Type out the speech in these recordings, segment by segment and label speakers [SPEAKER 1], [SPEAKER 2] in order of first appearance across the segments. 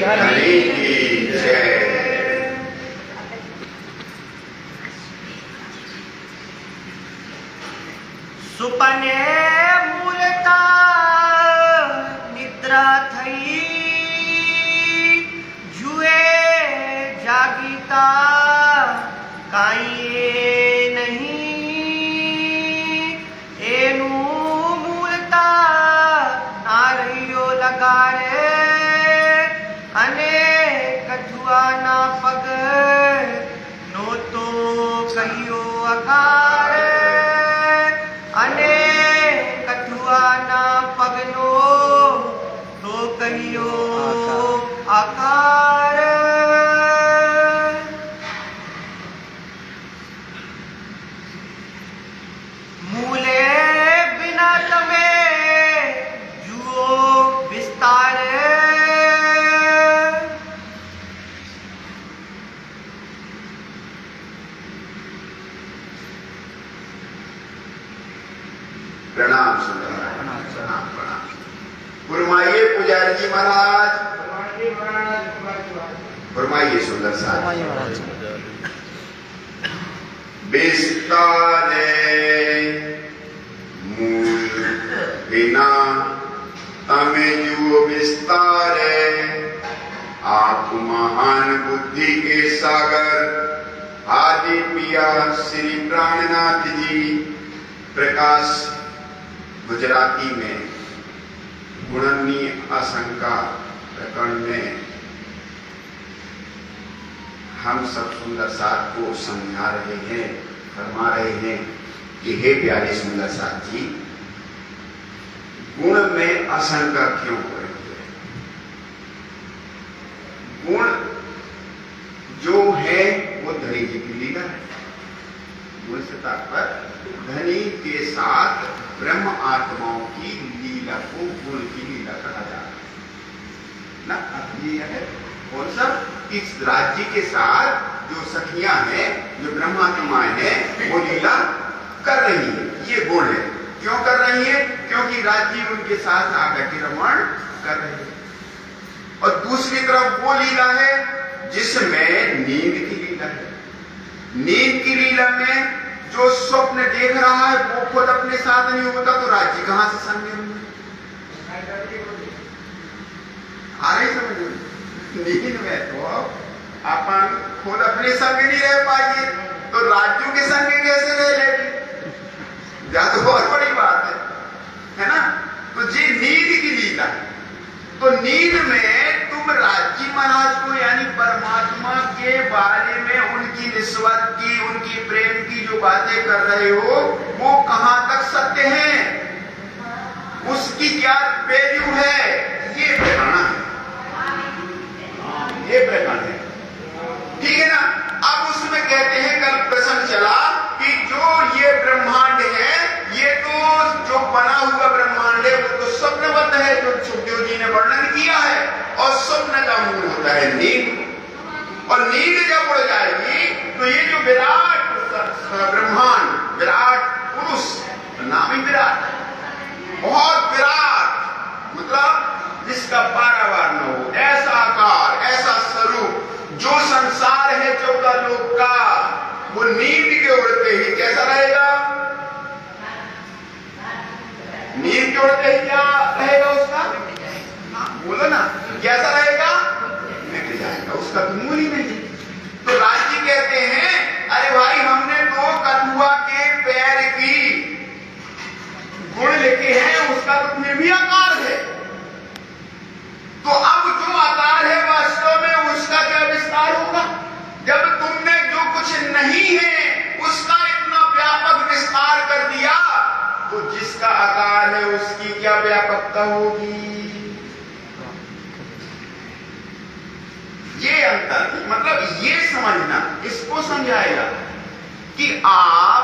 [SPEAKER 1] धनी की जय।
[SPEAKER 2] सुपने मूलता निद्रा थई जुए जागीता काई नहीं एनु मूलता ना रहियो लगाड़े अने कठुआ ना पग नो तो कहियो अकारे अने कठुआ ना पगनो तो कहियो आकार मूले बिना तमे जुओ विस्तार
[SPEAKER 1] प्रणाम सुंदर प्रणाम प्रणाम। फरमाइए पुजारी जी महाराज, फरमाइए सुंदर साहब। बिस्तारे मूल बिना तमे जुओ विस्तारे, आप महान बुद्धि के सागर आदि पिया श्री प्राणनाथ जी। प्रकाश गुजराती में गुणनी आशंका प्रकरण में हम सब सुंदर साथ को समझा रहे हैं, फरमा रहे हैं कि हे प्यारे सुंदर साथ जी, गुण में आशंका क्यों हो रही है? गुण जो है वो धनी जी की लीला है। गुण से तात्पर्य धनी के साथ ब्रह्म आत्माओं की लीला को गुण की लीला कहा जाता है ना। ये है कौन सा? इस राज्य के साथ जो सखियां हैं, जो ब्रह्मात्माएं हैं, वो लीला कर रही है, ये गुण है। क्यों कर रही है? क्योंकि राज्य उनके साथ आकर के रमण कर रहे हैं। और दूसरी तरफ वो लीला है जिसमें नींद की लीला है। नींद की लीला में जो स्वप्न देख रहा है वो खुद अपने साथ नहीं होता, तो राज्य कहां से संग होंगे? आ रही समझ? नींद में तो अपन खुद अपने संग नहीं रह पाएंगे, तो राज्यों के संग कैसे रह लेंगे? या तो बहुत बड़ी बात है ना। तो ये नींद की लीला है। तो नींद में तुम राज्य महाराज को यानी परमात्मा के बारे में उनकी निस्वार्थ की, उनकी प्रेम की जो बातें कर रहे हो, वो कहां तक सत्य है, उसकी क्या वैल्यू है, ये प्रकरण है। ये प्रकरण है, ठीक है ना। अब उसमें कहते हैं, कल प्रसंग चला कि जो ये ब्रह्मांड है, ये तो जो बना हुआ ब्रह्मांड है वो तो स्वप्नबद्ध है, जो सुखदेव जी ने वर्णन किया है। और स्वप्न का मूल होता है नींद, और नींद जब उड़ जाएगी तो ये जो विराट ब्रह्मांड, विराट पुरुष, नाम ही विराट, बहुत विराट, मतलब जिसका पारावार न हो, ऐसा आकार, ऐसा स्वरूप, जो संसार है 14 लोक का, वो नींद के उड़ते ही कैसा रहेगा? नींद के उड़ते ही क्या रहेगा उसका? बोलो ना, कैसा रहेगा? मिट जाएगा, उसका तो मूल ही नहीं। तो राज्य कहते हैं, अरे भाई हमने तो कठुआ के पैर की गुण लिखे हैं, उसका तो फिर भी आकार है। तो अब जो आकार है वास्तव में उसका क्या विस्तार होगा? जब तुमने जो कुछ नहीं है उसका इतना व्यापक विस्तार कर दिया, तो जिसका आकार है उसकी क्या व्यापकता होगी? ये अंतर, मतलब ये समझना, इसको समझाएगा कि आप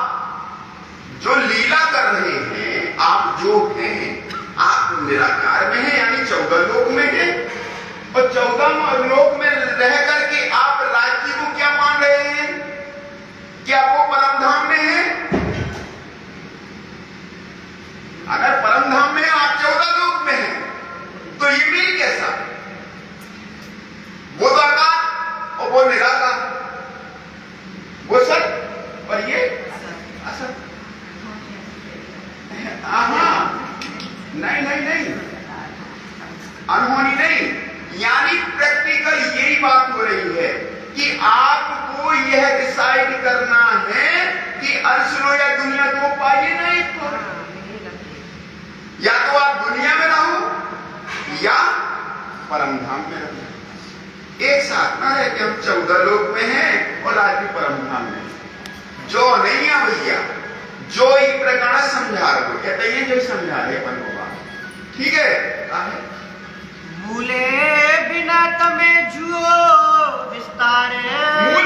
[SPEAKER 1] जो लीला कर रहे हैं, आप जो हैं, आप निराकार में हैं, यानी 14 लोक में हैं, और 14 लोक में रह करके आप राज्य को क्या मान रहे हैं? क्या वो परम धाम में है? अगर परम धाम में आप 14 लोक में हैं, तो ये मिल कैसा? नहीं, अनहोनी नहीं। यानी प्रैक्टिकल यही बात हो रही है कि आपको यह डिसाइड करना है कि अर्श लो या दुनिया दो पाइए ना एक को। या तो आप दुनिया में रहो या परम धाम में रहो। एक साथ ना है कि हम 14 लोक में हैं और आज भी परम धाम में। जो नहीं है भैया, जो ही प्रकरण समझा रहे हो, कहते हैं जो समझा रहे अपन को बात ठीक है।
[SPEAKER 2] मूले बिना तमे जुओ विस्तारे।